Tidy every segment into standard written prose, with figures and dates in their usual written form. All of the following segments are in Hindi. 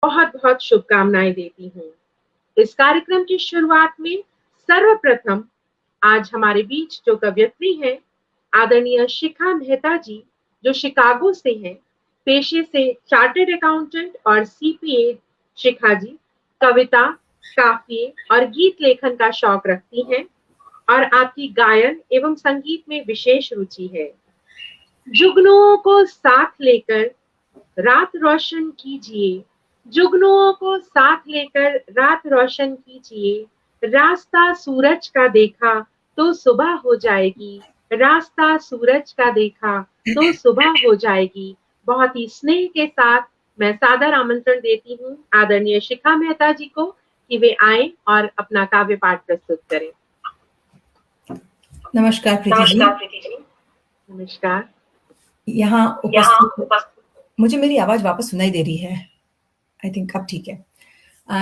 बहुत बहुत शुभकामनाएं देती हूँ। इस कार्यक्रम की शुरुआत में सर्वप्रथम आज हमारे बीच जो कवयित्री हैं, आदरणीय शिखा मेहता जी, जो शिकागो से हैं, पेशे से चार्टर्ड अकाउंटेंट और सीपीए। शिखा जी कविता, काफिये और गीत लेखन का शौक रखती हैं और आपकी गायन एवं संगीत में विशेष रुचि है। जुगनुओं को साथ लेकर रात रोशन कीजिए, जुगनुओं को साथ लेकर रात रोशन कीजिए, रास्ता सूरज का देखा तो सुबह हो जाएगी, रास्ता सूरज का देखा तो सुबह हो जाएगी। बहुत ही स्नेह के साथ मैं सादर आमंत्रण देती हूँ आदरणीय शिखा मेहता जी को कि वे आए और अपना काव्य पाठ प्रस्तुत करें। नमस्कार प्रीति जी। नमस्कार। यहाँ उपस्थित, मुझे मेरी आवाज वापस सुनाई दे रही है? आई थिंक अब ठीक है।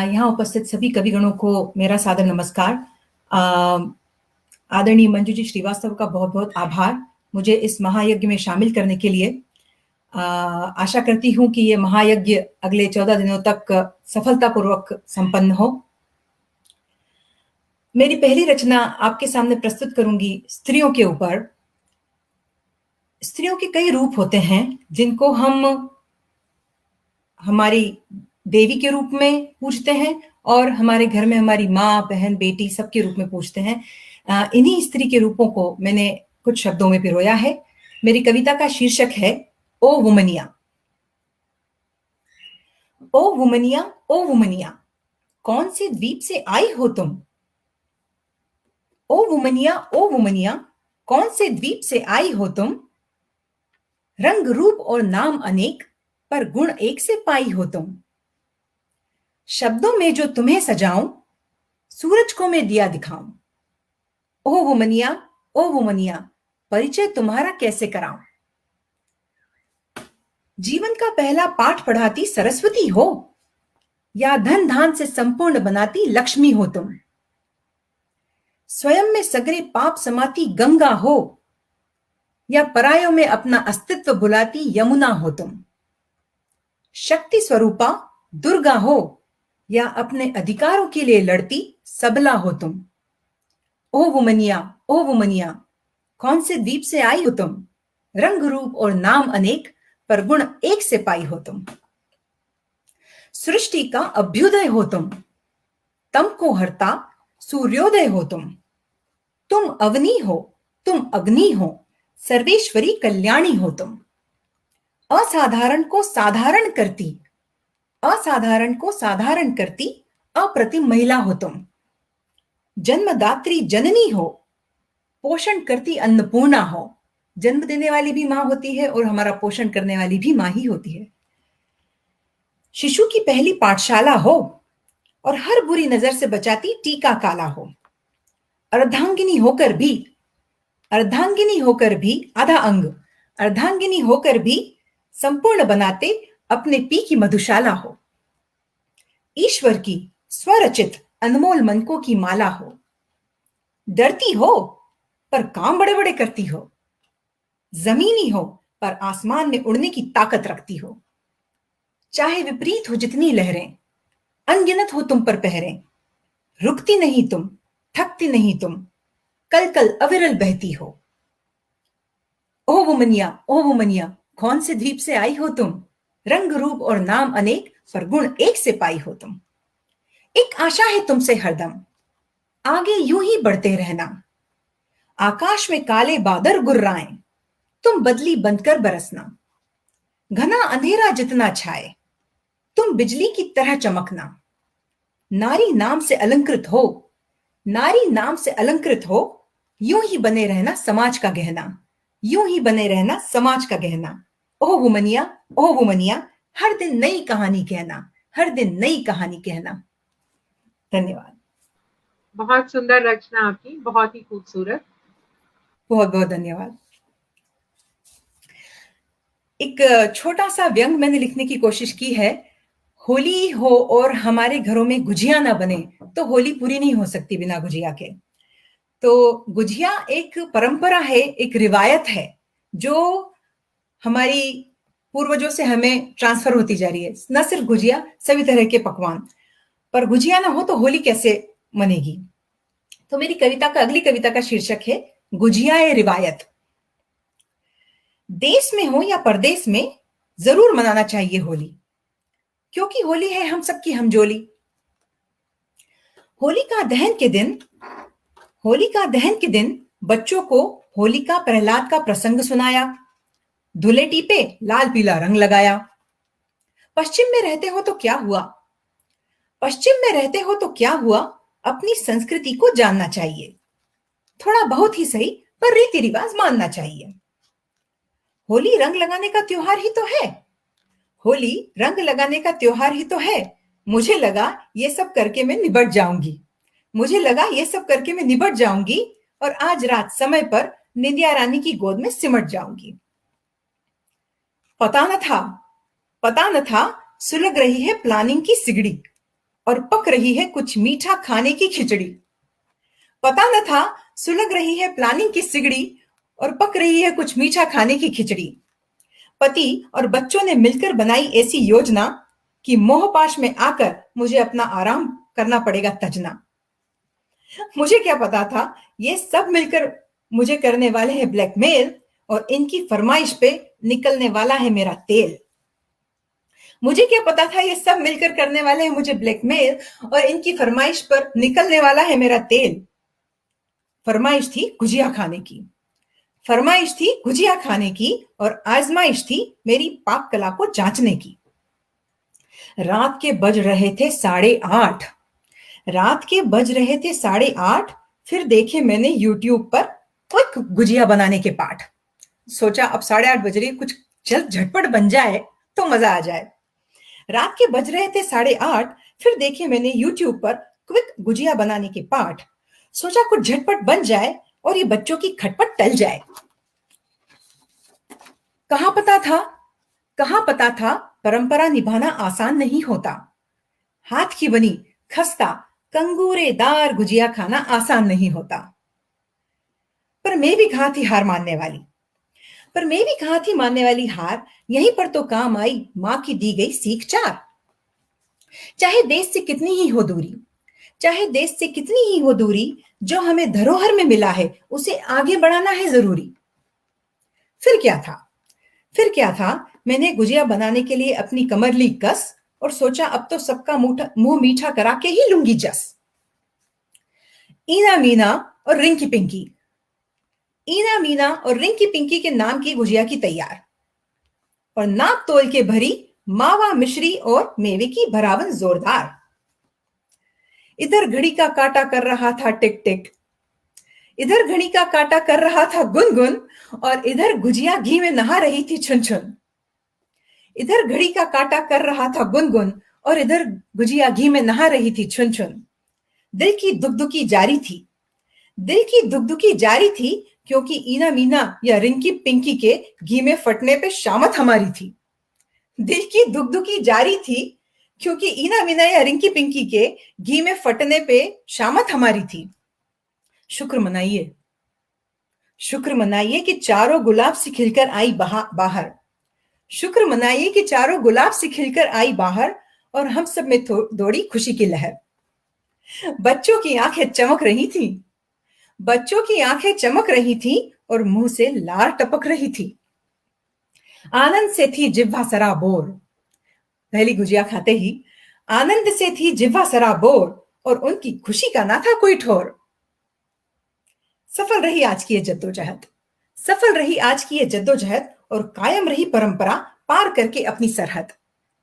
यहाँ उपस्थित सभी कविगणों को मेरा सादर नमस्कार। आदरणीय मंजू जी श्रीवास्तव का बहुत बहुत आभार मुझे इस महायज्ञ में शामिल करने के लिए। आशा करती हूँ कि ये महायज्ञ अगले 14 दिनों तक सफलतापूर्वक संपन्न हो। मेरी पहली रचना आपके सामने प्रस्तुत करूंगी स्त्रियों के ऊपर। स्त्रियों के कई रूप होते हैं जिनको हम हमारी देवी के रूप में पूजते हैं और हमारे घर में हमारी माँ, बहन, बेटी सबके रूप में पूजते हैं। इन्हीं स्त्री के रूपों को मैंने कुछ शब्दों में पिरोया है। मेरी कविता का शीर्षक है ओ वुमनिया। ओ वुमनिया, ओ वुमनिया, कौन से द्वीप से आई हो तुम? ओ वुमनिया, ओ वुमनिया, कौन से द्वीप से आई हो तुम? रंग रूप और नाम अनेक, पर गुण एक से पाई हो तुम। शब्दों में जो तुम्हें सजाऊं, सूरज को मैं दिया दिखाऊं। ओ वुमनिया, ओ वुमनिया, परिचय तुम्हारा कैसे कराऊं? जीवन का पहला पाठ पढ़ाती सरस्वती हो, या धन धान से संपूर्ण बनाती लक्ष्मी हो तुम। स्वयं में सगरे पाप समाती गंगा हो, या परायों में अपना अस्तित्व भुलाती यमुना हो तुम। शक्ति स्वरूपा दुर्गा हो, या अपने अधिकारों के लिए लड़ती सबला हो तुम। ओ वुमनिया, ओ वुमनिया, कौन से द्वीप से आई हो तुम? रंग रूप और नाम अनेक, पर गुण एक से पाई हो तुम। सृष्टि का अभ्युदय हो तुम, तम को हरता सूर्योदय हो तुम। तुम अवनी हो, तुम अग्नि हो, सर्वेश्वरी कल्याणी हो तुम। असाधारण को साधारण करती, असाधारण को साधारण करती अप्रतिम महिला हो तुम। जन्मदात्री जननी हो, पोषण करती अन्नपूर्णा हो। जन्म देने वाली भी मां होती है और हमारा पोषण करने वाली भी मां ही होती है। शिशु की पहली पाठशाला हो, और हर बुरी नजर से बचाती टीका काला हो। अर्धांगिनी होकर भी, अर्धांगिनी होकर भी आधा अंग, अर्धांगिनी होकर भी संपूर्ण बनाते अपने पी की मधुशाला हो। ईश्वर की स्वरचित अनमोल मनकों की माला हो। डरती हो पर काम बड़े बड़े करती हो। जमीनी हो पर आसमान में उड़ने की ताकत रखती हो। चाहे विपरीत हो जितनी लहरें, अनगिनत हो तुम पर पहरें, रुकती नहीं तुम, थकती नहीं तुम, कल कल अविरल बहती हो। ओ वुमनिया, ओ वुमनिया, कौन से द्वीप से आई हो तुम? रंग रूप और नाम अनेक, पर गुण एक से पाई हो तुम। एक आशा है तुमसे हरदम, आगे यूं ही बढ़ते रहना। आकाश में काले बादल गुर्राएं, तुम बदली बनकर बरसना। घना अंधेरा जितना छाए, तुम बिजली की तरह चमकना। नारी नाम से अलंकृत हो, नारी नाम से अलंकृत हो, यूं ही बने रहना समाज का गहना, यूं ही बने रहना समाज का गहना। ओ वुमनिया, ओ वुमनिया, हर दिन नई कहानी कहना, हर दिन नई कहानी कहना। धन्यवाद। बहुत सुंदर रचना आपकी, बहुत ही खूबसूरत। बहुत बहुत धन्यवाद। एक छोटा सा व्यंग मैंने लिखने की कोशिश की है। होली हो और हमारे घरों में गुजिया ना बने तो होली पूरी नहीं हो सकती बिना गुजिया के। तो गुजिया एक परंपरा है, एक रिवायत है जो हमारी पूर्वजों से हमें ट्रांसफर होती जा रही है, न सिर्फ गुजिया, सभी तरह के पकवान। पर गुजिया ना हो तो होली कैसे मनेगी? तो मेरी कविता का, अगली कविता का शीर्षक है गुजिया ए रिवायत। देश में हो या परदेश में जरूर मनाना चाहिए होली, क्योंकि होली है हम सबकी हमजोली। होलिका दहन के दिन होलिका दहन के दिन बच्चों को होलिका प्रहलाद का प्रसंग सुनाया, धुलेटी पे लाल पीला रंग लगाया। पश्चिम में रहते हो तो क्या हुआ पश्चिम में रहते हो तो क्या हुआ, अपनी संस्कृति को जानना चाहिए। थोड़ा बहुत ही सही, पर रीति रिवाज मानना चाहिए। होली रंग लगाने का त्योहार ही तो है होली रंग लगाने का त्योहार ही तो है। मुझे लगा ये सब करके मैं निबट जाऊंगी मुझे लगा ये सब करके मैं निबट जाऊंगी और आज रात समय पर निंदिया रानी की गोद में सिमट जाऊंगी। पता न था सुलग रही है प्लानिंग की सिगड़ी और पक रही है कुछ मीठा खाने की खिचड़ी। पता न था सुलग रही है प्लानिंग की सिगड़ी और पक रही है कुछ मीठा खाने की खिचड़ी। पति और बच्चों ने मिलकर बनाई ऐसी योजना कि मोहपाश में आकर मुझे अपना आराम करना पड़ेगा तजना। मुझे क्या पता था ये सब मिलकर मुझे करने वाले हैं ब्लैकमेल और इनकी फरमाइश पे निकलने वाला है मेरा तेल। मुझे क्या पता था ये सब मिलकर करने वाले हैं मुझे ब्लैकमेल और इनकी फरमाइश पर निकलने वाला है मेरा तेल। फरमाइश थी गुजिया खाने की फरमाइश थी गुजिया खाने की और आजमाइश थी मेरी पाक कला को जांचने की। रात के बज रहे थे 8:30 रात के बज रहे थे 8:30 फिर देखे मैंने यूट्यूब पर क्विक गुजिया बनाने के पाठ। सोचा अब 8:30 बज रही, कुछ जल्द झटपट बन जाए तो मजा आ जाए। रात के बज रहे थे 8:30 फिर देखे मैंने यूट्यूब पर क्विक गुजिया बनाने के पाठ। सोचा कुछ झटपट बन जाए और ये बच्चों की खटपट टल जाए। कहां पता था परंपरा निभाना आसान नहीं होता। हाथ की बनी खस्ता कंगूरेदार गुजिया खाना आसान नहीं होता। पर मैं भी कहां थी मानने वाली हार। यहीं पर तो काम आई मां की दी गई सीख चार। चाहे देश से कितनी ही हो दूरी जो हमें धरोहर में मिला है उसे आगे बढ़ाना है जरूरी। फिर क्या था मैंने गुजिया बनाने के लिए अपनी कमर ली कस और सोचा अब तो सबका मुंह मीठा करा के ही लूंगी जस। ईना मीना और रिंकी पिंकी के नाम की गुजिया की तैयार और नाप तोल के भरी मावा मिश्री और मेवे की भरावन जोरदार। इधर घड़ी का काटा कर रहा था टिक टिक इधर घड़ी का काटा कर रहा था गुनगुन और इधर गुजिया घी में नहा रही थी छुन छुन। इधर घड़ी का काटा कर रहा था गुनगुन और इधर गुजिया घी में नहा रही थी छुन छुन। दिल की दुगदुगी जारी थी क्योंकि ईना मीना या रिंकी पिंकी के घी में फटने पे शामत हमारी थी। दिल की दुगदुगी जारी थी क्योंकि ईना मीना या रिंकी पिंकी के घी में फटने पे शामत हमारी थी। शुक्र मनाइए कि चारों गुलाब से खिलकर आई बाहर। शुक्र मनाइए कि चारों गुलाब से खिलकर आई बाहर और हम सब में दौड़ी खुशी की लहर। बच्चों की आंखें चमक रही थी और मुंह से लार टपक रही थी। आनंद से थी जिह्वा सराबोर। पहली गुजिया खाते ही आनंद से थी जिह्वा सराबोर और उनकी खुशी का ना था कोई ठोर। सफल रही आज की ये जद्दोजहद और कायम रही परंपरा पार करके अपनी सरहद।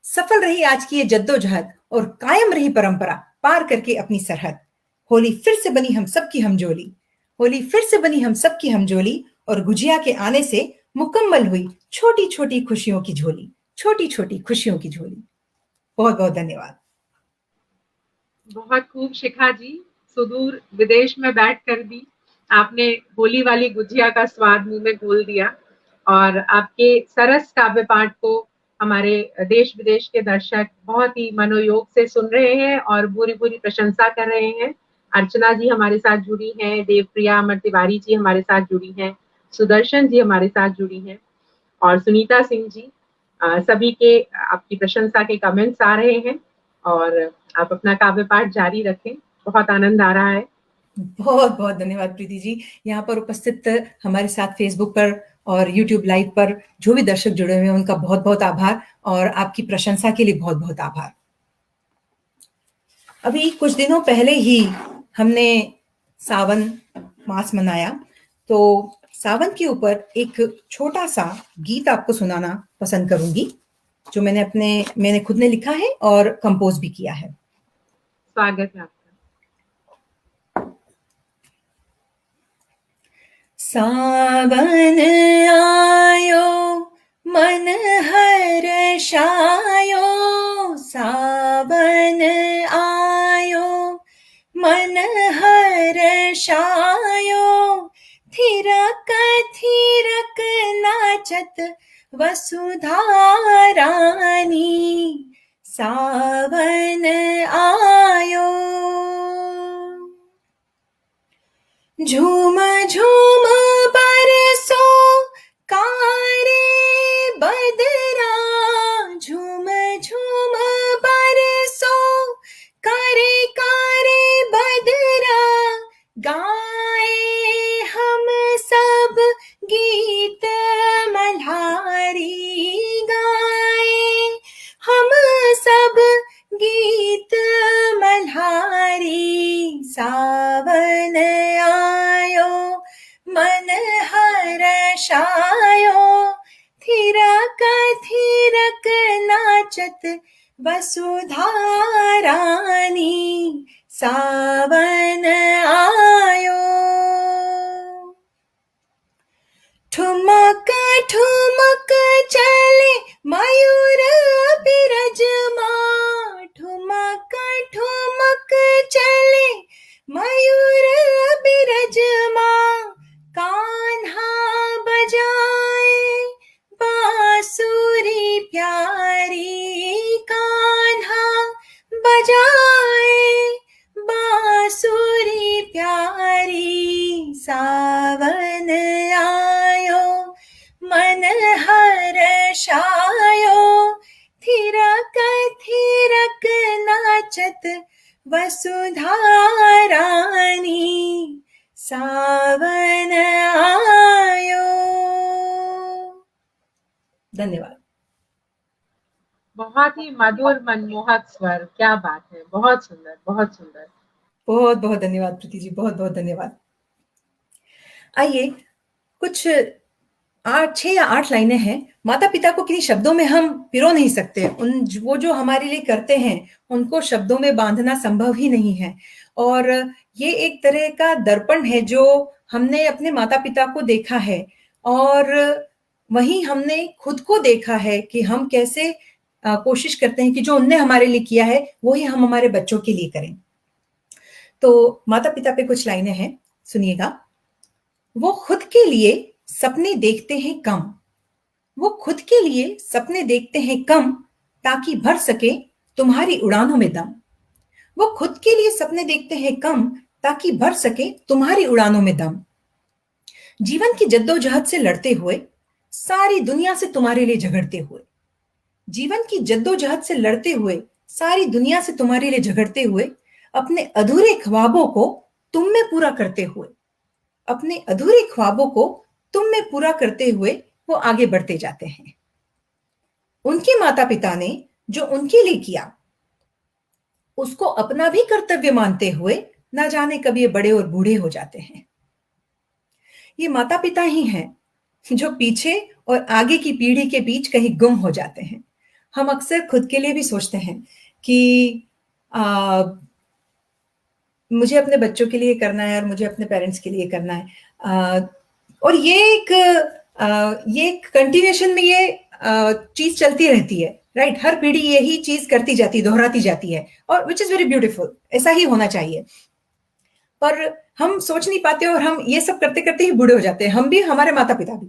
सफल रही आज की ये जद्दोजहद और कायम रही परंपरा पार करके अपनी सरहद। होली फिर से बनी हम सबकी हमजोली और गुजिया के आने से मुकम्मल हुई छोटी छोटी खुशियों की झोली। बहुत बहुत धन्यवाद। बहुत खूब शिखा जी, सुदूर विदेश में बैठकर भी आपने होली वाली गुजिया का स्वाद मुंह में घोल दिया और आपके सरस काव्य पाठ को हमारे देश विदेश के दर्शक बहुत ही मनोयोग से सुन रहे हैं और पूरी प्रशंसा कर रहे हैं। अर्चना जी हमारे साथ जुड़ी हैं, देवप्रिया अमर तिवारी जी हमारे साथ जुड़ी हैं, सुदर्शन जी हमारे साथ जुड़ी हैं और सुनीता सिंह जी सभी के आपकी प्रशंसा के कमेंट्स आ रहे हैं और आप अपना काव्य पाठ जारी रखें। बहुत आनंद आ रहा है। बहुत बहुत धन्यवाद प्रीति जी। यहाँ पर उपस्थित हमारे साथ फेसबुक पर और यूट्यूब लाइव पर जो भी दर्शक जुड़े हुए हैं उनका बहुत बहुत आभार और आपकी प्रशंसा के लिए बहुत बहुत आभार। अभी कुछ दिनों पहले ही हमने सावन मास मनाया, तो सावन के ऊपर एक छोटा सा गीत आपको सुनाना पसंद करूंगी जो मैंने खुद ने लिखा है और कंपोज भी किया है। स्वागत है आपका। सावन आयो मन हर्षायो, सावन आयो मन हर्षायो, थिरक थिरक नाचत वसुधा रानी, सावन आयो। झूम झूम बरसो कारे बदरा, झूम झूम बरसो कारे कारे बदरा, गाए हम सब गीत मल्हारी, गाए हम सब गीत मल्हारी, सावन आयो मन हर्षायो, थिरक थिरक नाचत वसुधा रानी, सावन आयो। ठुमक ठुमक चले मयूर बिराजमान, ठुमक ठुमक चले मयूर बिराजमान, कान्हा बजाए बांसुरी प्यारी, कान्हा बजाए बांसुरी प्यारी, सावन आयो मन हर्षायो, थिरक थिरक नाचत वसुधा रानी, सावन आयो। धन्यवाद। बहुत ही मधुर मनमोहक स्वर, क्या बात है, बहुत सुंदर, बहुत सुंदर। बहुत बहुत धन्यवाद प्रीति जी, बहुत बहुत धन्यवाद। आइए कुछ 6 या 8 लाइनें हैं। माता पिता को किन्हीं शब्दों में हम पिरो नहीं सकते, वो जो हमारे लिए करते हैं उनको शब्दों में बांधना संभव ही नहीं है, और ये एक तरह का दर्पण है जो हमने अपने माता पिता को देखा है और वहीं हमने खुद को देखा है कि हम कैसे कोशिश करते हैं कि जो उनने हमारे लिए किया है वही हम हमारे बच्चों के लिए करें। तो माता पिता पे कुछ लाइनें हैं, सुनिएगा। वो खुद के लिए सपने देखते हैं कम, वो खुद के लिए सपने देखते हैं कम, ताकि भर सके तुम्हारी उड़ानों में दम, वो खुद के लिए सपने देखते हैं कम, ताकि भर सके तुम्हारी उड़ानों में दम, जीवन की जद्दोजहद से लड़ते हुए, सारी दुनिया से तुम्हारे लिए झगड़ते हुए, जीवन की जद्दोजहद से लड़ते हुए, सारी दुनिया से तुम्हारे लिए झगड़ते हुए, अपने अधूरे ख्वाबों को तुम में पूरा करते हुए, अपने अधूरे ख्वाबों को तुम में पूरा करते हुए वो आगे बढ़ते जाते हैं। उनके माता पिता ने जो उनके लिए किया उसको अपना भी कर्तव्य मानते हुए ना जाने कब ये बड़े और बूढ़े हो जाते हैं। ये माता पिता ही हैं जो पीछे और आगे की पीढ़ी के बीच कहीं गुम हो जाते हैं। हम अक्सर खुद के लिए भी सोचते हैं कि मुझे अपने बच्चों के लिए करना है और मुझे अपने पेरेंट्स के लिए करना है, और ये एक कंटिन्यूएशन में ये चीज चलती रहती है, राइट। हर पीढ़ी यही चीज करती जाती, दोहराती जाती है, और विच इज वेरी ब्यूटीफुल, ऐसा ही होना चाहिए। पर हम सोच नहीं पाते और हम ये सब करते करते ही बूढ़े हो जाते हैं, हम भी, हमारे माता पिता भी।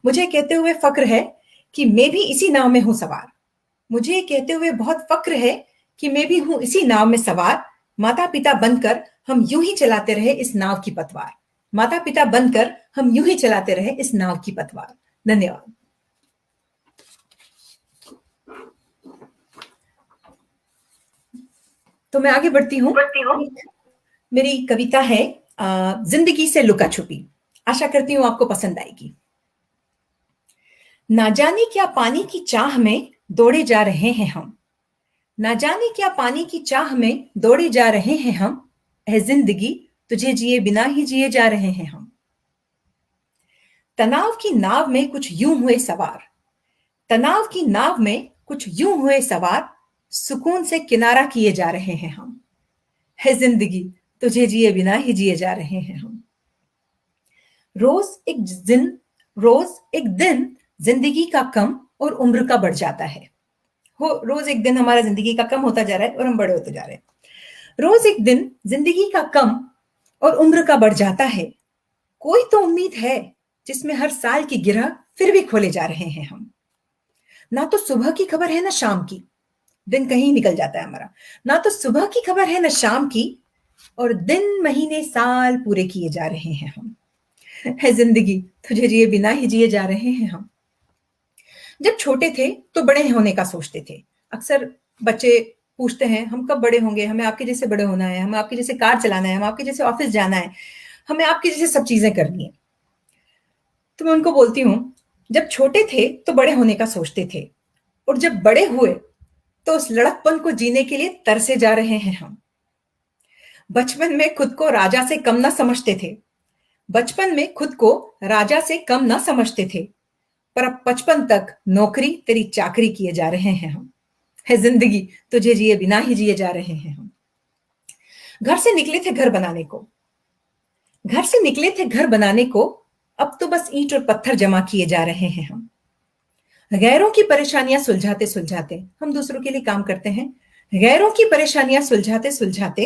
मुझे कहते हुए फक्र है कि मैं भी इसी नाव में हूं सवार, मुझे कहते हुए बहुत फक्र है कि मैं भी हूं इसी नाव में सवार, माता पिता बनकर हम यूं ही चलाते रहे इस नाव की पतवार, माता पिता बनकर हम यूं ही चलाते रहे इस नाव की पतवार। धन्यवाद। तो मैं आगे बढ़ती हूँ। मेरी कविता है जिंदगी से लुका छुपी। आशा करती हूँ आपको पसंद आएगी। ना जाने क्या पानी की चाह में दौड़े जा रहे हैं हम, ना जाने क्या पानी की चाह में दौड़े जा रहे हैं हम, ऐ जिंदगी तुझे जिए बिना ही जिए जा रहे हैं हम। तनाव की नाव में कुछ यूं हुए सवार, तनाव की नाव में कुछ यूं हुए सवार, सुकून से किनारा किए जा रहे हैं हम, है जिंदगी तुझे जिए बिना ही जिए जा रहे हैं हम। रोज एक दिन रोज एक दिन जिंदगी का कम और उम्र का बढ़ जाता है। रोज एक दिन हमारा जिंदगी का कम होता जा रहा है और हम बड़े होते जा रहे हैं। रोज एक दिन जिंदगी का कम और उम्र का बढ़ जाता है। कोई तो उम्मीद है जिसमें हर साल की गिरह फिर भी खोले जा रहे हैं हम। ना तो सुबह की खबर है ना शाम की, दिन कहीं निकल जाता है हमारा। ना तो सुबह की खबर है ना शाम की, और दिन महीने साल पूरे किए जा रहे हैं हम, है जिंदगी तुझे जिए बिना ही जिए जा रहे हैं हम। जब छोटे थे तो बड़े होने का सोचते थे। अक्सर बच्चे पूछते हैं हम कब बड़े होंगे, हमें आपके जैसे बड़े होना है, हमें आपके जैसे कार चलाना है, हम आपके जैसे ऑफिस जाना है, हमें आपके जैसे सब चीजें करनी है। तो मैं उनको बोलती हूँ, जब छोटे थे तो बड़े होने का सोचते थे, और जब बड़े हुए तो उस लड़कपन को जीने के लिए तरसे जा रहे हैं हम। बचपन में खुद को राजा से कम ना समझते थे, बचपन में खुद को राजा से कम ना समझते थे, पर अब 55 तक नौकरी तेरी चाकरी किए जा रहे हैं हम, है जिंदगी तुझे जिए बिना ही जिए जा रहे हैं हम। घर से निकले थे घर बनाने को, घर से निकले थे घर बनाने को, अब तो बस ईंट और पत्थर जमा किए जा रहे हैं हम। गैरों की परेशानियां सुलझाते सुलझाते हम दूसरों के लिए काम करते हैं, गैरों की परेशानियां सुलझाते सुलझाते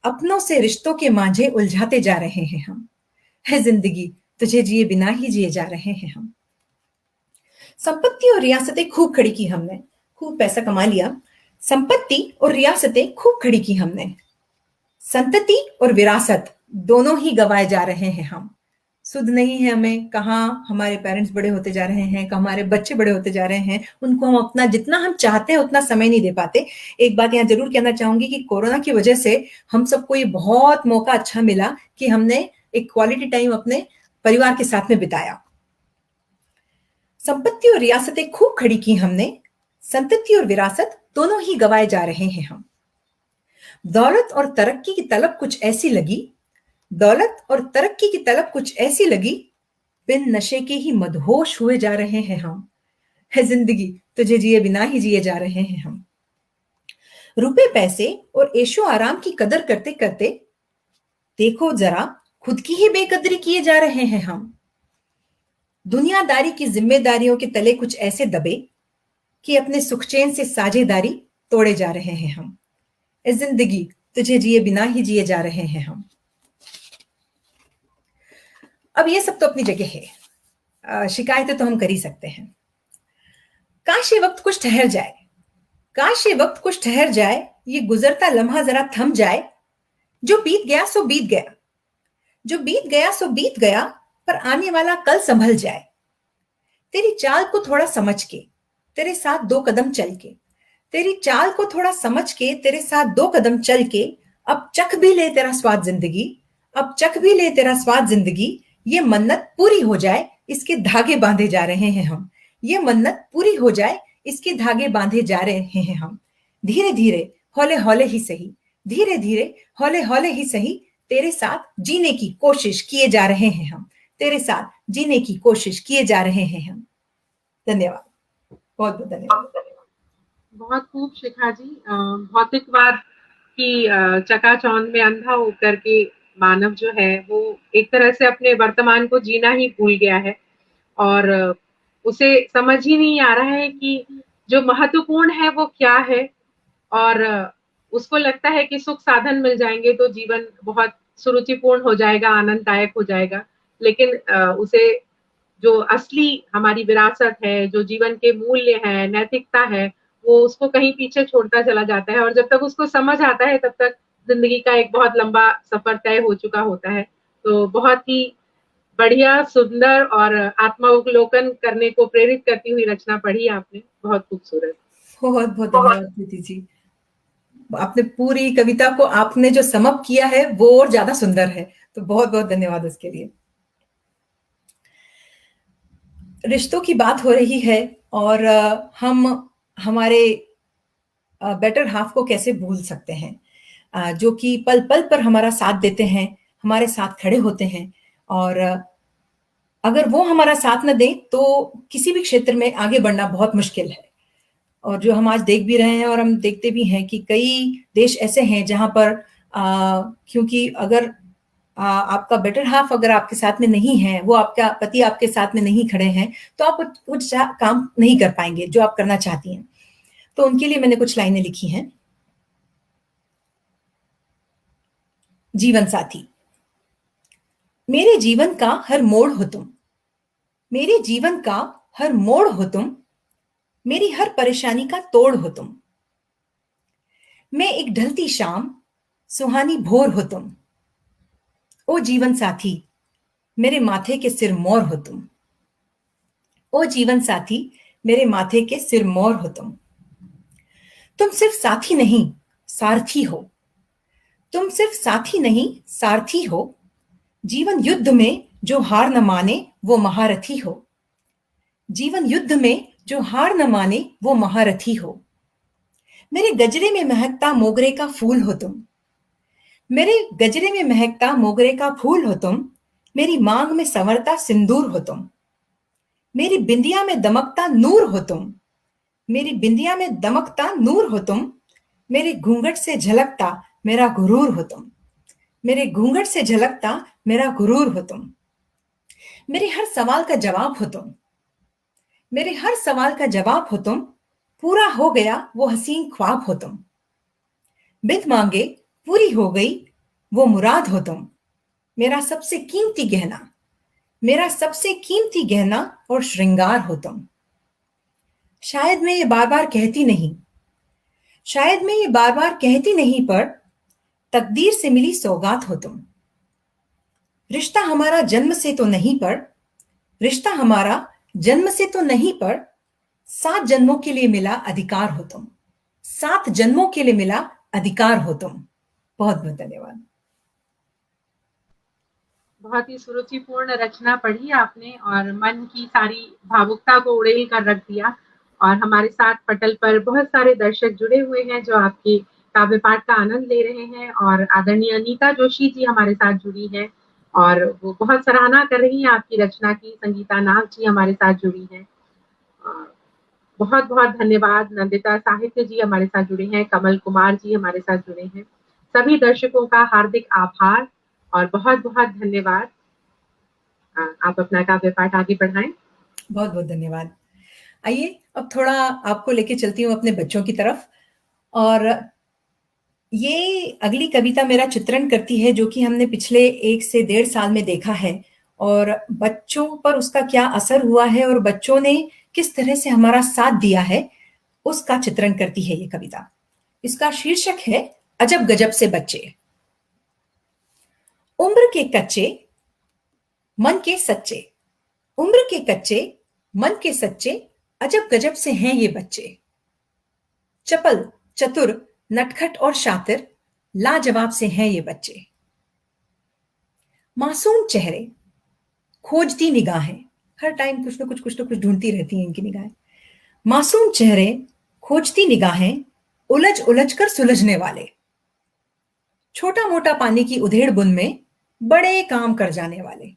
अपनों से रिश्तों के मांझे उलझाते जा रहे हैं हम, है जिंदगी तुझे जिए बिना ही जिए जा रहे हैं हम। संपत्ति और रियासतें खूब खड़ी की हमने, खूब पैसा कमा लिया, संपत्ति और रियासतें खूब खड़ी की हमने, संतति और विरासत दोनों ही गवाए जा रहे हैं हम। सुध नहीं है हमें कहाँ हमारे पेरेंट्स बड़े होते जा रहे हैं, कहाँ हमारे बच्चे बड़े होते जा रहे हैं, उनको हम अपना जितना हम चाहते हैं उतना समय नहीं दे पाते। एक बात यहाँ जरूर कहना चाहूंगी कि कोरोना की वजह से हम सबको ये बहुत मौका अच्छा मिला कि हमने एक क्वालिटी टाइम अपने परिवार के साथ में बिताया। संपत्ति और रियासतें खूब खड़ी की हमने, संतति और विरासत दोनों ही गवाए जा रहे हैं हम। दौलत और तरक्की की तलब कुछ ऐसी लगी, दौलत और तरक्की की तलब कुछ ऐसी लगी, बिन नशे के ही मदहोश हुए जा रहे हैं हम, है जिंदगी तुझे जिए बिना ही जिए जा रहे हैं हम। रुपए पैसे और ऐशो आराम की कदर करते करते देखो जरा खुद की ही बेकदरी किए जा रहे हैं हम। दुनियादारी की जिम्मेदारियों के तले कुछ ऐसे दबे कि अपने सुखचैन से साझेदारी तोड़े जा रहे हैं हम, इस जिंदगी तुझे जिए बिना ही जिए जा रहे हैं हम। अब ये सब तो अपनी जगह है, शिकायतें तो हम कर ही सकते हैं। काश ये वक्त कुछ ठहर जाए, काश ये वक्त कुछ ठहर जाए, ये गुजरता लम्हा जरा थम जाए। जो बीत गया सो बीत गया, जो बीत गया सो बीत गया, पर आने वाला कल संभल जाए। तेरी चाल को थोड़ा समझ के तेरे साथ 2 कदम चल के, तेरी चाल को थोड़ा समझ के तेरे साथ 2 कदम चल के, अब चख भी ले तेरा स्वाद जिंदगी, अब चख भी ले तेरा स्वाद जिंदगी। ये मन्नत पूरी हो जाए इसके धागे बांधे जा रहे हैं हम, ये मन्नत पूरी हो जाए इसके धागे बांधे जा रहे हैं हम। धीरे धीरे हौले हौले ही सही, धीरे धीरे हौले हौले ही सही, तेरे साथ जीने की कोशिश किए जा रहे हैं हम, तेरे साथ जीने की कोशिश किए जा रहे हैं हम। धन्यवाद, बहुत बहुत धन्यवाद। बहुत खूब शिखा जी। भौतिकवाद की चकाचौंध में अंधा होकर के मानव जो है वो एक तरह से अपने वर्तमान को जीना ही भूल गया है, और उसे समझ ही नहीं आ रहा है कि जो महत्वपूर्ण है वो क्या है। और उसको लगता है कि सुख साधन मिल जाएंगे तो जीवन बहुत सुरुचिपूर्ण हो जाएगा, आनंददायक हो जाएगा। लेकिन उसे जो असली हमारी विरासत है, जो जीवन के मूल्य है, नैतिकता है, वो उसको कहीं पीछे छोड़ता चला जाता है। और जब तक उसको समझ आता है तब तक जिंदगी का एक बहुत लंबा सफर तय हो चुका होता है। तो बहुत ही बढ़िया, सुंदर और आत्मावलोकन करने को प्रेरित करती हुई रचना पढ़ी आपने, बहुत खूबसूरत। बहुत बहुत धन्यवाद प्रीति जी। आपने पूरी कविता को आपने जो समअप किया है वो और ज्यादा सुंदर है, तो बहुत बहुत धन्यवाद उसके लिए। रिश्तों की बात हो रही है और हम हमारे बेटर हाफ को कैसे भूल सकते हैं, जो कि पल पल पर हमारा साथ देते हैं, हमारे साथ खड़े होते हैं, और अगर वो हमारा साथ न दें तो किसी भी क्षेत्र में आगे बढ़ना बहुत मुश्किल है। और जो हम आज देख भी रहे हैं और हम देखते भी हैं कि कई देश ऐसे हैं जहां पर क्योंकि अगर आपका बेटर हाफ अगर आपके साथ में नहीं है, वो आपका पति आपके साथ में नहीं खड़े हैं, तो आप कुछ काम नहीं कर पाएंगे जो आप करना चाहती हैं। तो उनके लिए मैंने कुछ लाइनें लिखी हैं। जीवन साथी। मेरे जीवन का हर मोड़ हो तुम, मेरे जीवन का हर मोड़ हो तुम, मेरी हर परेशानी का तोड़ हो तुम। मैं एक ढलती शाम, सुहानी भोर हो तुम। ओ जीवन साथी, मेरे माथे के सिर मोर हो तुम। ओ जीवन साथी, मेरे माथे के सिर मोर हो तुम। तुम सिर्फ साथी नहीं, सारथी हो। तुम सिर्फ साथी नहीं, सारथी हो। जीवन युद्ध में जो हार न माने वो महारथी हो। जीवन युद्ध में जो हार न माने वो महारथी हो। मेरे गजरे में महकता मोगरे का फूल हो तुम। मेरे गजरे में महकता मोगरे का फूल हो तुम। मेरी मांग में संवरता सिंदूर हो तुम। मेरी बिंदिया में दमकता नूर हो तुम। मेरी बिंदिया में दमकता नूर हो तुम। मेरे घूंघट से झलकता मेरा गुरूर हो तुम। मेरे घूंघट से झलकता मेरा गुरूर हो तुम। मेरे हर सवाल का जवाब हो तुम। मेरे हर सवाल का जवाब हो तुम। पूरा हो गया वो हसीन ख्वाब हो तुम। बिन मांगे पूरी हो गई वो मुराद हो तुम। मेरा सबसे कीमती गहना, मेरा सबसे कीमती गहना और श्रृंगार हो तुम। शायद मैं ये बार बार कहती नहीं, शायद मैं ये बार बार कहती नहीं, पर तकदीर से मिली सौगात हो तुम। रिश्ता हमारा जन्म से तो नहीं, पर रिश्ता हमारा जन्म से तो नहीं, पर 7 जन्मों के लिए मिला अधिकार हो तुम। 7 जन्मों के लिए मिला अधिकार हो तुम। बहुत बहुत धन्यवाद। बहुत ही सुरुचिपूर्ण रचना पढ़ी आपने और मन की सारी भावुकता को उड़ेल कर रख दिया। और हमारे साथ पटल पर बहुत सारे दर्शक जुड़े हुए हैं जो आपके काव्य पाठ का आनंद ले रहे हैं। और आदरणीय अनीता जोशी जी हमारे साथ जुड़ी हैं और वो बहुत सराहना कर रही हैं आपकी रचना की। संगीता नाग जी हमारे साथ जुड़ी हैं। बहुत बहुत धन्यवाद। नंदिता साहित्य जी हमारे साथ जुड़े हैं। कमल कुमार जी हमारे साथ जुड़े हैं। सभी दर्शकों का हार्दिक आभार और बहुत बहुत धन्यवाद। आप अपना काव्य पाठ आगे बढ़ाएं। बहुत बहुत धन्यवाद। आइए अब थोड़ा आपको लेके चलती हूँ अपने बच्चों की तरफ। और ये अगली कविता मेरा चित्रण करती है जो कि हमने पिछले 1 से 1.5 साल में देखा है और बच्चों पर उसका क्या असर हुआ है और बच्चों ने किस तरह से हमारा साथ दिया है, उसका चित्रण करती है ये कविता। इसका शीर्षक है अजब गजब से बच्चे। उम्र के कच्चे मन के सच्चे, उम्र के कच्चे मन के सच्चे, अजब गजब से हैं ये बच्चे। चपल चतुर नटखट और शातिर, लाजवाब से हैं ये बच्चे। मासूम चेहरे खोजती निगाहें, हर टाइम कुछ ना कुछ ढूंढती रहती हैं इनकी निगाहें। मासूम चेहरे खोजती निगाहें, उलझ उलझ कर सुलझने वाले। छोटा मोटा पानी की उधेड़ बुन में बड़े काम कर जाने वाले।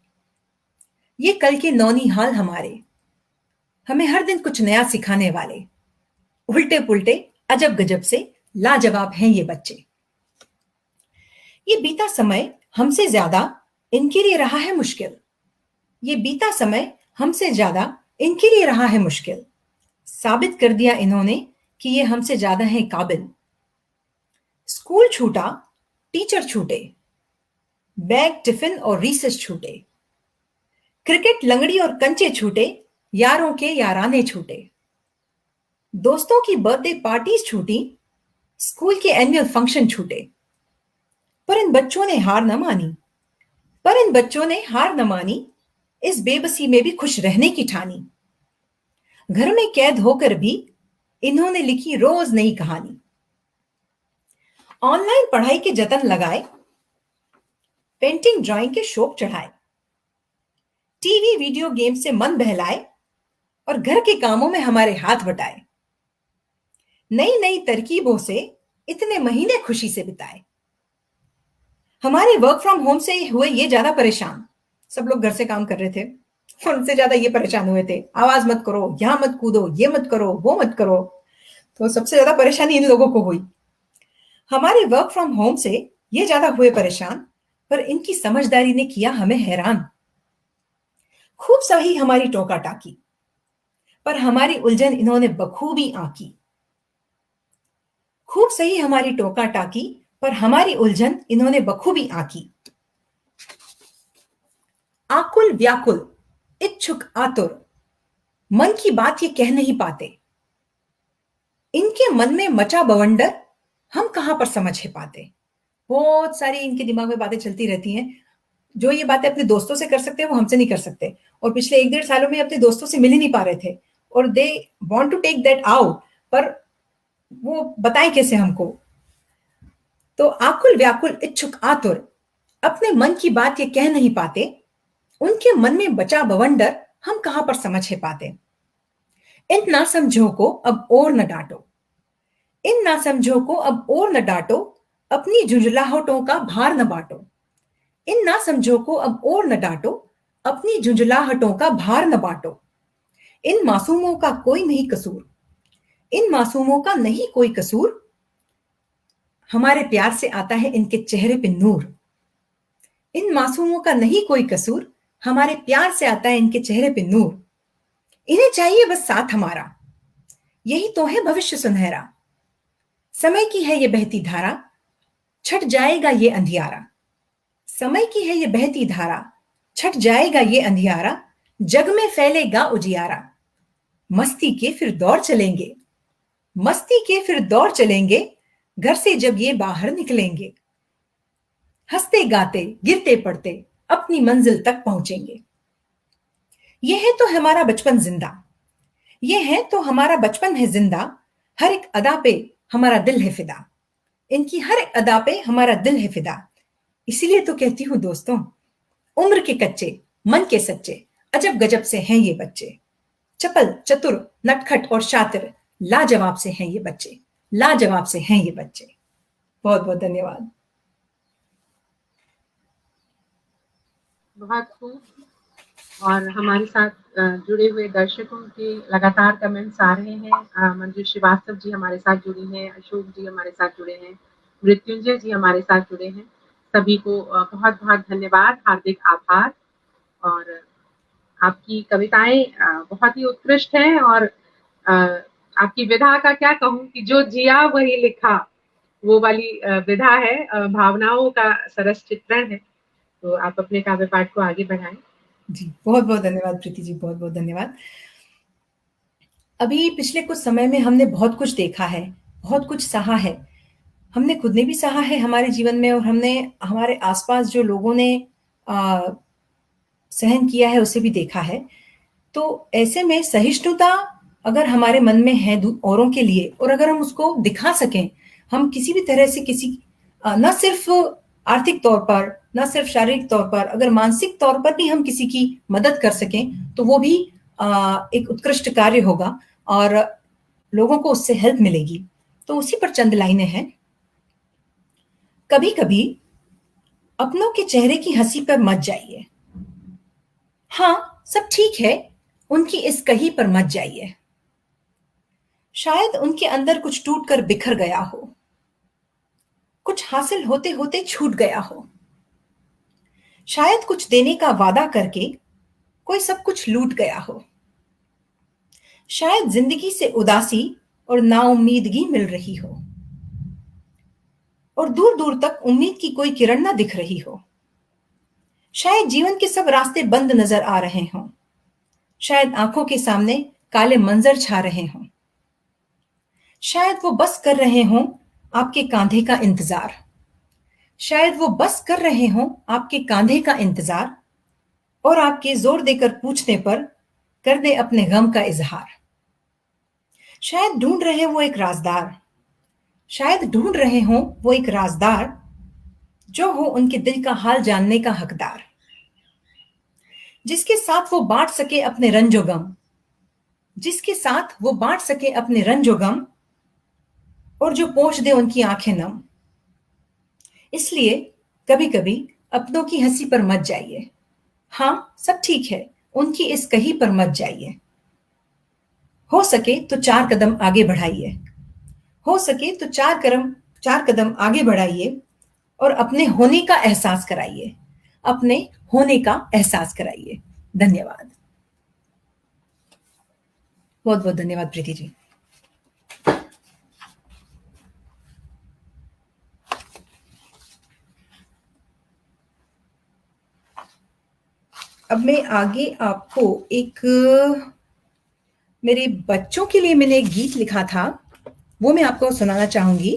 ये कल के नौनिहाल हमारे, हमें हर दिन कुछ नया सिखाने वाले। उल्टे पुल्टे अजब गजब से लाजवाब हैं ये बच्चे। ये बीता समय हमसे ज्यादा इनके लिए रहा है मुश्किल। ये बीता समय हमसे ज्यादा इनके लिए रहा है मुश्किल। साबित कर दिया इन्होंने कि ये हमसे ज्यादा हैं काबिल। स्कूल छूटा टीचर छूटे, बैग टिफिन और रिसेस छूटे। क्रिकेट लंगड़ी और कंचे छूटे, यारों के याराने छूटे। दोस्तों की बर्थडे पार्टीज छूटी, स्कूल के एनुअल फंक्शन छूटे। पर इन बच्चों ने हार न मानी, पर इन बच्चों ने हार न मानी, इस बेबसी में भी खुश रहने की ठानी। घर में कैद होकर भी इन्होंने लिखी रोज नई कहानी। ऑनलाइन पढ़ाई के जतन लगाए, पेंटिंग ड्राइंग के शौक चढ़ाए, टीवी वीडियो गेम से मन बहलाए और घर के कामों में हमारे हाथ बटाए। नई नई तरकीबों से इतने महीने खुशी से बिताए। हमारे वर्क फ्रॉम होम से हुए ये ज्यादा परेशान, सब लोग घर से काम कर रहे थे, उनसे ज्यादा ये परेशान हुए थे, आवाज मत करो, यहां मत कूदो, ये मत करो, वो मत करो। तो सबसे ज्यादा परेशानी इन लोगों को हुई। हमारे वर्क फ्रॉम होम से ये ज्यादा हुए परेशान, पर इनकी समझदारी ने किया हमें हैरान। खूब सही हमारी टोका टाकी, पर हमारी उलझन इन्होंने बखूबी आंकी। खूब सही हमारी टोका टाकी, पर हमारी उलझन इन्होंने बखूबी आंकी। आकुल व्याकुल, इच्छुक आतुर, मन की बात ये कह नहीं पाते। इनके मन में मचा बवंडर, हम कहां पर समझ है पाते। बहुत सारी इनके दिमाग में बातें चलती रहती हैं। जो ये बातें अपने दोस्तों से कर सकते हैं वो हमसे नहीं कर सकते, और पिछले 1-1.5 सालों में अपने दोस्तों से मिल ही नहीं पा रहे थे, और they want to take that out, पर वो बताएं कैसे हमको। तो आकुल व्याकुल इच्छुक आतुर, अपने मन की बात ये कह नहीं पाते। उनके मन में बचा बवंडर, हम कहां पर समझ है पाते। इन नासमझों को अब और न डांटो, इन नासमझों को अब और न डांटो, अपनी झुंझलाहटों का भार न बांटो। इन नासमझों को अब और न डांटो, अपनी झुंझलाहटों का भार न बांटो। इन मासूमों का कोई नहीं कसूर, इन मासूमों का नहीं कोई कसूर, हमारे प्यार से आता है इनके चेहरे पे नूर। इन मासूमों का नहीं कोई कसूर, हमारे प्यार से आता है इनके चेहरे पे नूर। इन्हें चाहिए बस साथ हमारा, यही तो है भविष्य सुनहरा। समय की है ये बहती धारा, छट जाएगा ये अंधियारा। समय की है ये बहती धारा, छट जाएगा ये अंधियारा। जग में फैलेगा उजियारा। मस्ती के फिर दौर चलेंगे, मस्ती के फिर दौर चलेंगे, घर से जब ये बाहर निकलेंगे। हंसते गाते गिरते पड़ते अपनी मंजिल तक पहुंचेंगे। यह है तो हमारा बचपन जिंदा, यह है तो हमारा बचपन है जिंदा। हर एक अदा पे हमारा दिल है फिदा, इनकी हर एक अदा पे हमारा दिल है फिदा। इसीलिए तो कहती हूं दोस्तों, उम्र के कच्चे मन के सच्चे, अजब गजब से हैं ये बच्चे। चपल चतुर नटखट और शातिर, लाजवाब से हैं ये बच्चे, लाजवाब से हैं ये बच्चे। बहुत बहुत धन्यवाद। बहुत खूब। और हमारे साथ जुड़े हुए दर्शकों के लगातार कमेंट्स आ रहे हैं। मंजू श्रीवास्तव जी हमारे साथ जुड़ी हैं, अशोक जी हमारे साथ जुड़े हैं, मृत्युंजय जी हमारे साथ जुड़े हैं। सभी को बहुत बहुत धन्यवाद, हार्दिक आभार। और आपकी कविताएं बहुत ही उत्कृष्ट हैं, और आपकी विधा का क्या कहूँ कि जो जिया वही लिखा, वो वाली विधा है, भावनाओं का सरस चित्रण है। तो आप अपने काव्य पाठ को आगे बढ़ाएं। जी बहुत बहुत धन्यवाद प्रीति जी, बहुत बहुत धन्यवाद। अभी पिछले कुछ समय में हमने बहुत कुछ देखा है, बहुत कुछ सहा है। हमने खुद ने भी सहा है हमारे जीवन में, और हमने हमारे आसपास जो लोगों ने सहन किया है उसे भी देखा है। तो ऐसे में सहिष्णुता अगर हमारे मन में है औरों के लिए, और अगर हम उसको दिखा सकें, हम किसी भी तरह से किसी न सिर्फ आर्थिक तौर पर, न सिर्फ शारीरिक तौर पर, अगर मानसिक तौर पर भी हम किसी की मदद कर सकें तो वो भी एक उत्कृष्ट कार्य होगा और लोगों को उससे हेल्प मिलेगी। तो उसी पर चंद लाइनें हैं। कभी कभी अपनों के चेहरे की हंसी पर मत जाइए, हाँ सब ठीक है, उनकी इस कही पर मत जाइए। शायद उनके अंदर कुछ टूट कर बिखर गया हो, कुछ हासिल होते होते छूट गया हो। शायद कुछ देने का वादा करके कोई सब कुछ लूट गया हो। शायद जिंदगी से उदासी और नाउम्मीदगी मिल रही हो, और दूर दूर तक उम्मीद की कोई किरण ना दिख रही हो। शायद जीवन के सब रास्ते बंद नजर आ रहे हों, शायद आंखों के सामने काले मंजर छा रहे हों। शायद वो बस कर रहे हों आपके कांधे का इंतजार, शायद वो बस कर रहे हों आपके कांधे का इंतजार, और आपके जोर देकर पूछने पर कर दे अपने गम का इजहार। शायद ढूंढ रहे वो एक राजदार, शायद ढूंढ रहे हों वो एक राजदार जो हो उनके दिल का हाल जानने का हकदार, जिसके साथ वो बांट सके अपने रंजो गम, जिसके साथ वो बांट सके अपने रंजो गम, और जो पोंछ दे उनकी आंखें नम। इसलिए कभी कभी अपनों की हंसी पर मत जाइए। हाँ, सब ठीक है, उनकी इस कही पर मत जाइए। हो सके तो 4 कदम आगे बढ़ाइए, हो सके तो 4 कदम आगे बढ़ाइए, और अपने होने का एहसास कराइए, अपने होने का एहसास कराइए। धन्यवाद। बहुत बहुत धन्यवाद प्रीति जी। अब मैं आगे आपको एक मेरे बच्चों के लिए मैंने एक गीत लिखा था, वो मैं आपको सुनाना चाहूंगी।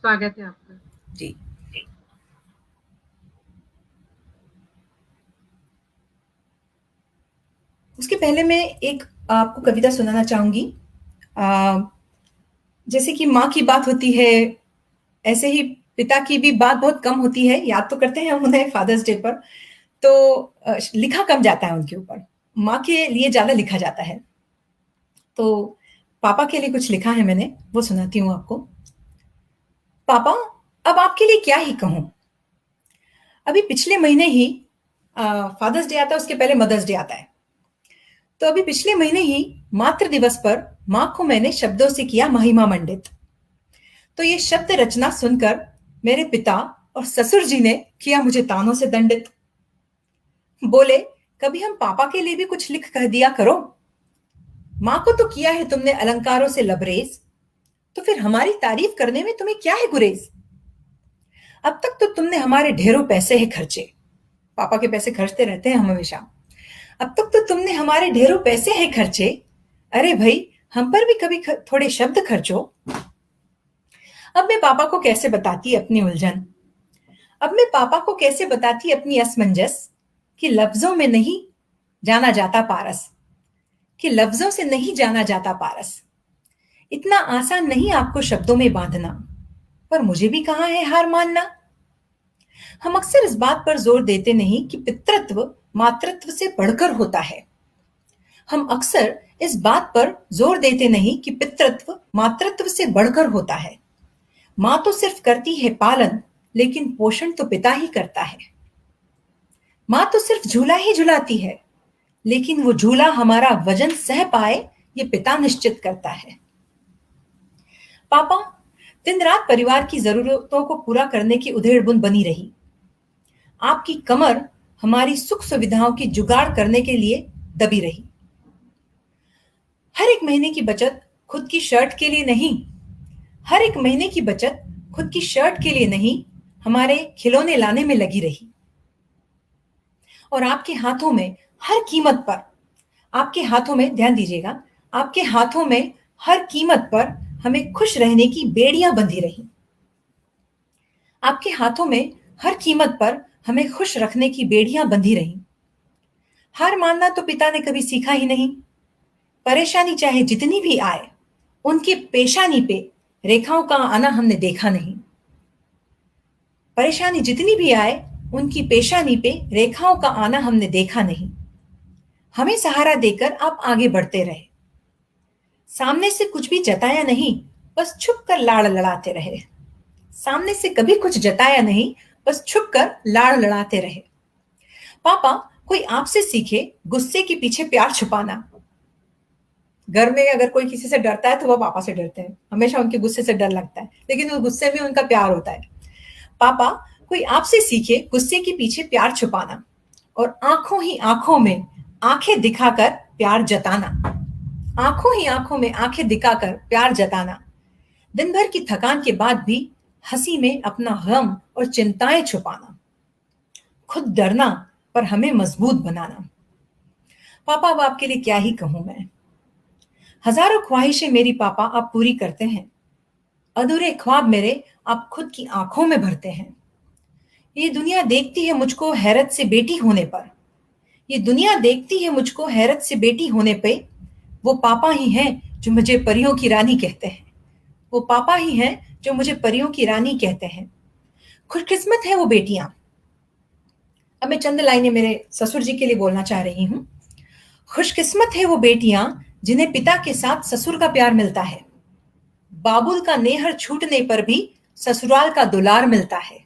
स्वागत है आपका जी। उसके पहले मैं एक आपको कविता सुनाना चाहूंगी। जैसे कि माँ की बात होती है, ऐसे ही पिता की भी बात बहुत कम होती है। याद तो करते हैं हम उन्हें फादर्स डे पर, तो लिखा कम जाता है उनके ऊपर, माँ के लिए ज्यादा लिखा जाता है। तो पापा के लिए कुछ लिखा है मैंने, वो सुनाती हूँ आपको। पापा, अब आपके लिए क्या ही कहूं। अभी पिछले महीने ही फादर्स डे आता है, उसके पहले मदर्स डे आता है। तो अभी पिछले महीने ही मातृ दिवस पर माँ को मैंने शब्दों से किया महिमा मंडित। तो ये शब्द रचना सुनकर मेरे पिता और ससुर जी ने किया मुझे तानों से दंडित। बोले, कभी हम पापा के लिए भी कुछ लिख कह दिया करो। माँ को तो किया है तुमने अलंकारों से लबरेज, तो फिर हमारी तारीफ करने में तुम्हें क्या है गुरेज। अब तक तो तुमने हमारे ढेरों पैसे है खर्चे। पापा के पैसे खर्चते रहते हैं हम हमेशा। अब तक तो तुमने हमारे ढेरों पैसे है खर्चे, अरे भाई हम पर भी कभी थोड़े शब्द खर्चो। अब मैं पापा को कैसे बताती अपनी उलझन, अब मैं पापा को कैसे बताती अपनी असमंजस, कि लफ्जों में नहीं जाना जाता पारस, कि लफ्जों से नहीं जाना जाता पारस। इतना आसान नहीं आपको शब्दों में बांधना, पर मुझे भी कहां है हार मानना। हम अक्सर इस बात पर जोर देते नहीं कि पितृत्व मातृत्व से बढ़कर होता है। हम अक्सर इस बात पर जोर देते नहीं कि पितृत्व मातृत्व से बढ़कर होता है। मां तो सिर्फ करती है पालन, लेकिन पोषण तो पिता ही करता है। मां तो सिर्फ झूला ही झुलाती है, लेकिन वो झूला हमारा वजन सह पाए ये पिता निश्चित करता है। पापा दिन रात परिवार की जरूरतों को पूरा करने की उधेड़-बुन बनी रही। आपकी कमर हमारी सुख सुविधाओं की जुगाड़ करने के लिए दबी रही। हर एक महीने की बचत खुद की शर्ट के लिए नहीं, हर एक महीने की बचत खुद की शर्ट के लिए नहीं, हमारे खिलौने लाने में लगी रही। और आपके हाथों में हर कीमत पर, आपके हाथों में ध्यान दीजिएगा, आपके हाथों में हर कीमत पर हमें खुश रहने की बेड़ियां बंधी रही। आपके हाथों में हर कीमत पर हमें खुश रखने की बेड़ियां बंधी रही। हार मानना तो पिता ने कभी सीखा ही नहीं। परेशानी चाहे जितनी भी आए, उनकी पेशानी पे रेखाओं का आना हमने देखा नहीं। परेशानी जितनी भी आए, उनकी पेशानी पे रेखाओं का आना हमने देखा नहीं। हमें सहारा देकर आप आगे बढ़ते रहे। सामने से कुछ भी जताया नहीं, बस छुप कर लाड़ लड़ाते रहे। सामने से कभी कुछ जताया नहीं, बस छुप कर लाड़ लड़ाते रहे। पापा, कोई आपसे सीखे गुस्से के पीछे प्यार छुपाना। घर में अगर कोई किसी से डरता है तो वो पापा से डरते हैं, हमेशा उनके गुस्से से डर लगता है, लेकिन उस गुस्से में उनका प्यार होता है। पापा, कोई आपसे सीखे गुस्से के पीछे प्यार छुपाना, और आंखों ही आंखों में आंखें दिखाकर प्यार जताना। आंखों ही आंखों में आंखें दिखाकर प्यार जताना। दिन भर की थकान के बाद भी हंसी में अपना गम और चिंताएं छुपाना। खुद डरना पर हमें मजबूत बनाना। पापा, अब आपके लिए क्या ही कहूं मैं। हजारों ख्वाहिशें मेरी पापा आप पूरी करते हैं। अधूरे ख्वाब मेरे आप खुद की आंखों में भरते हैं। ये दुनिया देखती है मुझको हैरत से बेटी होने पर। ये दुनिया देखती है मुझको हैरत से बेटी होने पे। वो पापा ही हैं जो मुझे परियों की रानी कहते हैं। वो पापा ही हैं जो मुझे परियों की रानी कहते हैं। खुशकिस्मत है वो बेटियां। अब मैं चंद लाइनें मेरे ससुर जी के लिए बोलना चाह रही हूँ। खुशकिस्मत है वो बेटियां जिन्हें पिता के साथ ससुर का प्यार मिलता है। बाबुल का नेहर छूटने पर भी ससुराल का दुलार मिलता है।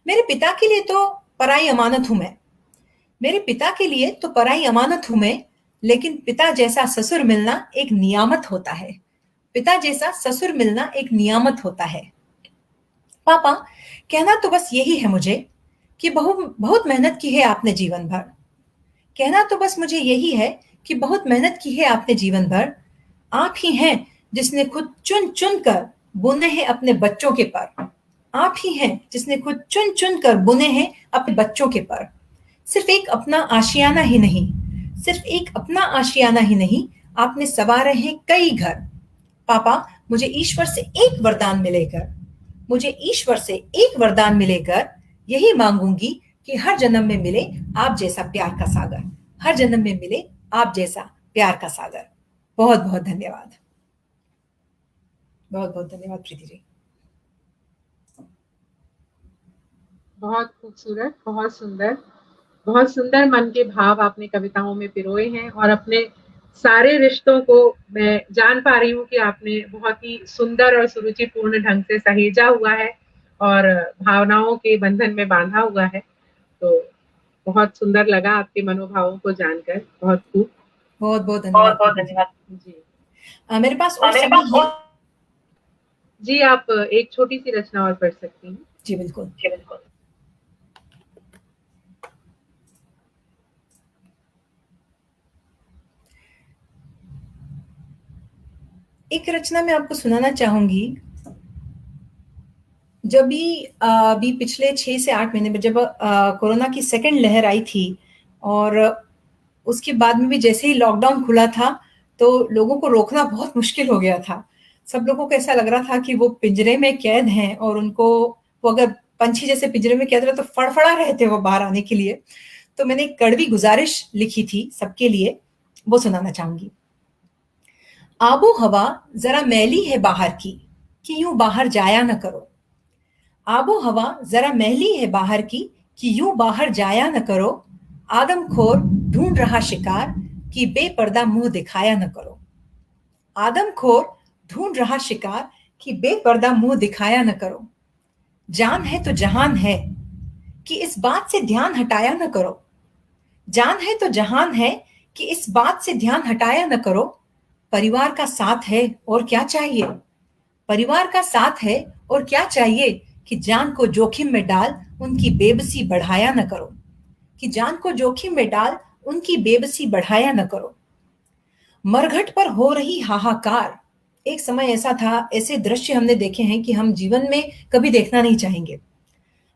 मेरे पिता के लिए तो पराई अमानत हूं मैं। मेरे पिता के लिए तो पराई अमानत हूं मैं, लेकिन पिता जैसा ससुर मिलना एक नियामत होता है। पिता जैसा ससुर मिलना एक नियामत होता है। पापा, कहना तो बस यही है मुझे कि बहुत मेहनत की है आपने जीवन भर। कहना तो बस मुझे यही है कि बहुत मेहनत की है आपने जीवन भर। आप ही हैं जिसने खुद चुन चुन कर बुने हैं अपने बच्चों के पर। आप ही हैं जिसने खुद चुन चुन कर बुने हैं अपने बच्चों के पर। सिर्फ एक अपना आशियाना ही नहीं, सिर्फ एक अपना आशियाना ही नहीं, आपने संवारे हैं कई घर। पापा, मुझे ईश्वर से एक वरदान मिलेकर, मुझे ईश्वर से एक वरदान मिलेकर यही मांगूंगी कि हर जन्म में मिले आप जैसा प्यार का सागर। हर जन्म में मिले आप जैसा प्यार का सागर। बहुत बहुत धन्यवाद। बहुत बहुत धन्यवाद प्रीति जी। बहुत खूबसूरत, बहुत सुंदर मन के भाव आपने कविताओं में पिरोए हैं और अपने सारे रिश्तों को मैं जान पा रही हूँ कि आपने बहुत ही सुंदर और सुरुचिपूर्ण ढंग से सहेजा हुआ है और भावनाओं के बंधन में बांधा हुआ है। तो बहुत सुंदर लगा आपके मनोभावों को जानकर। बहुत खूब, बहुत बहुत धन्यवाद। बहुत धन्यवाद जी। मेरे पास और समय है जी, आप एक छोटी सी रचना और पढ़ सकती हैं। जी बिल्कुल। एक रचना मैं आपको सुनाना चाहूंगी। जब भी अभी पिछले 6 से 8 महीने में जब कोरोना की सेकंड लहर आई थी और उसके बाद में भी जैसे ही लॉकडाउन खुला था तो लोगों को रोकना बहुत मुश्किल हो गया था। सब लोगों को ऐसा लग रहा था कि वो पिंजरे में कैद हैं और उनको, वो अगर पंछी जैसे पिंजरे में कैद रहे तो फड़फड़ा रहे थे वो बाहर आने के लिए। तो मैंने एक कड़वी गुजारिश लिखी थी सबके लिए, वो सुनाना चाहूंगी। आबो हवा जरा मैली है बाहर की, कि यूं बाहर जाया न करो। आबो हवा जरा मैली है बाहर की, कि यूं बाहर जाया न करो। आदमखोर ढूंढ रहा शिकार, कि बेपर्दा मुंह दिखाया न करो। आदमखोर ढूंढ रहा शिकार, कि बेपर्दा मुंह दिखाया न करो। जान है तो जहान है, कि इस बात से ध्यान हटाया न करो। जान है तो जहान है, कि इस बात से ध्यान हटाया न करो। परिवार का साथ है और क्या चाहिए। परिवार का साथ है और क्या चाहिए, कि जान को जोखिम में डाल उनकी बेबसी बढ़ाया न करो। कि जान को जोखिम में डाल उनकी बेबसी बढ़ाया न करो। मरघट पर हो रही हाहाकार। एक समय ऐसा था, ऐसे दृश्य हमने देखे हैं कि हम जीवन में कभी देखना नहीं चाहेंगे।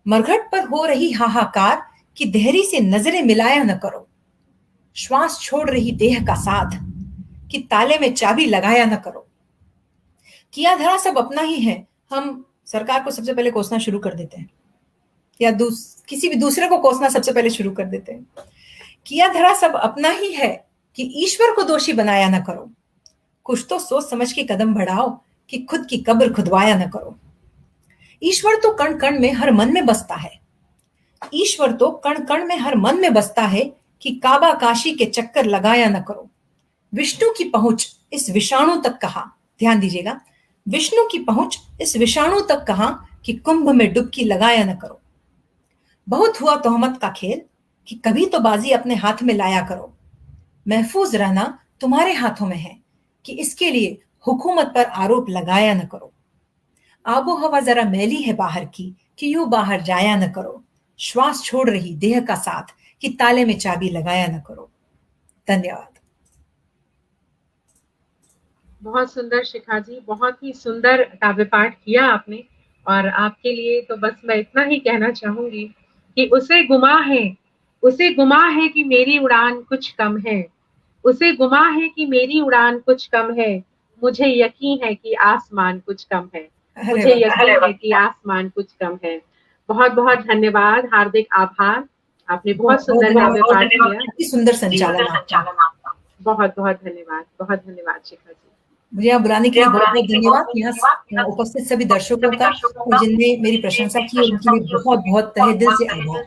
मरघट पर हो रही हाहाकार, कि देहरी से नजरें मिलाया न करो। श्वास छोड़ रही देह का साथ, कि ताले में चाबी लगाया न करो। किया धरा सब अपना ही है, हम सरकार को सबसे पहले कोसना शुरू कर देते हैं, या किसी भी दूसरे को कोसना सबसे पहले शुरू कर देते हैं। किया धरा सब अपना ही है, कि ईश्वर को दोषी बनाया न करो। कुछ तो सोच समझ के कदम बढ़ाओ, कि खुद की कब्र खुदवाया न करो। ईश्वर तो कण कण में हर मन में बसता है। ईश्वर तो कण कण में हर मन में बसता है, कि काबा काशी के चक्कर लगाया न करो। विष्णु की पहुंच इस विषाणु तक कहा, ध्यान दीजिएगा, विष्णु की पहुंच इस विषाणु तक कहा, कि कुंभ में डुबकी लगाया न करो। बहुत हुआ तोहमत का खेल, कि कभी तो बाजी अपने हाथ में लाया करो। महफूज रहना तुम्हारे हाथों में है, कि इसके लिए हुकूमत पर आरोप लगाया न करो। आबो हवा जरा मैली है बाहर की, कि यूं बाहर जाया न करो। श्वास छोड़ रही देह का साथ, कि ताले में चाबी लगाया न करो। धन्यवाद। बहुत सुंदर शिखा जी, बहुत ही सुंदर काव्य पाठ किया आपने। और आपके लिए तो बस मैं इतना ही कहना चाहूंगी कि उसे गुमा है कि मेरी उड़ान कुछ कम है। उसे गुमा है कि मेरी उड़ान कुछ कम है। मुझे यकीन है कि आसमान कुछ कम है। मुझे यकीन है कि आसमान कुछ कम है। बहुत बहुत धन्यवाद, हार्दिक आभार। आपने बहुत सुंदर काव्य पाठ किया। सुंदर संचालन आपका। बहुत बहुत धन्यवाद, बहुत धन्यवाद शिखा जी। मुझे यहाँ बुलाने के लिए बहुत बहुत धन्यवाद। यहाँ उपस्थित सभी दर्शकों का और जिनने मेरी प्रशंसा की, उनके लिए बहुत बहुत तहे दिल से आभार।